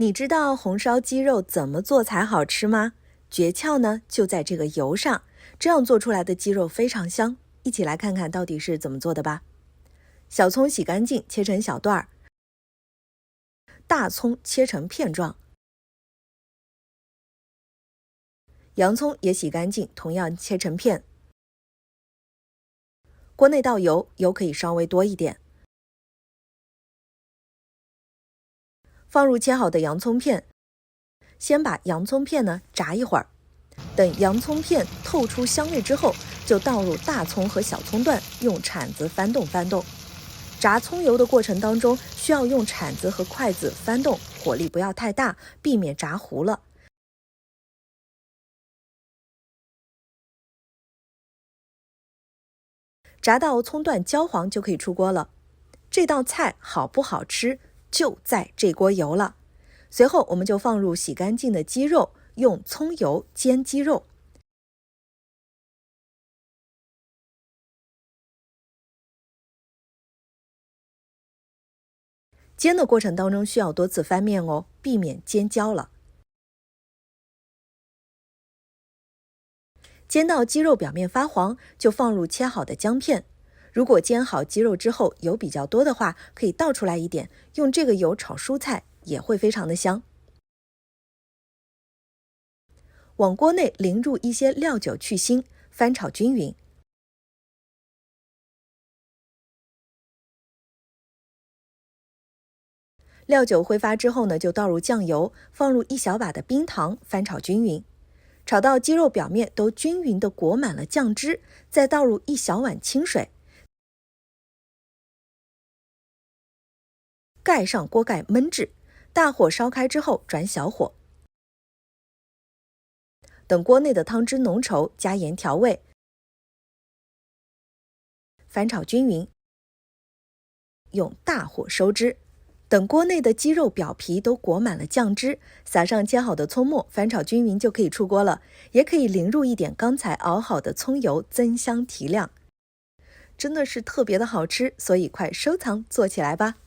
你知道红烧鸡肉怎么做才好吃吗？诀窍呢就在这个油上，这样做出来的鸡肉非常香。一起来看看到底是怎么做的吧。小葱洗干净，切成小段儿；大葱切成片状；洋葱也洗干净，同样切成片。锅内倒油，油可以稍微多一点。放入切好的洋葱片，先把洋葱片呢炸一会儿，等洋葱片透出香味之后，就倒入大葱和小葱段，用铲子翻动翻动。炸葱油的过程当中，需要用铲子和筷子翻动，火力不要太大，避免炸糊了。炸到葱段焦黄就可以出锅了。这道菜好不好吃，就在这锅油了。随后我们就放入洗干净的鸡肉，用葱油煎鸡肉。煎的过程当中需要多次翻面哦，避免煎焦了。煎到鸡肉表面发黄，就放入切好的姜片。如果煎好鸡肉之后油比较多的话，可以倒出来一点，用这个油炒蔬菜也会非常的香。往锅内淋入一些料酒去腥，翻炒均匀。料酒挥发之后呢，就倒入酱油，放入一小把的冰糖，翻炒均匀。炒到鸡肉表面都均匀地裹满了酱汁，再倒入一小碗清水，盖上锅盖焖制，大火烧开之后转小火。等锅内的汤汁浓稠，加盐调味，翻炒均匀，用大火收汁。等锅内的鸡肉表皮都裹满了酱汁，撒上切好的葱末，翻炒均匀就可以出锅了。也可以淋入一点刚才熬好的葱油，增香提亮。真的是特别的好吃，所以快收藏做起来吧。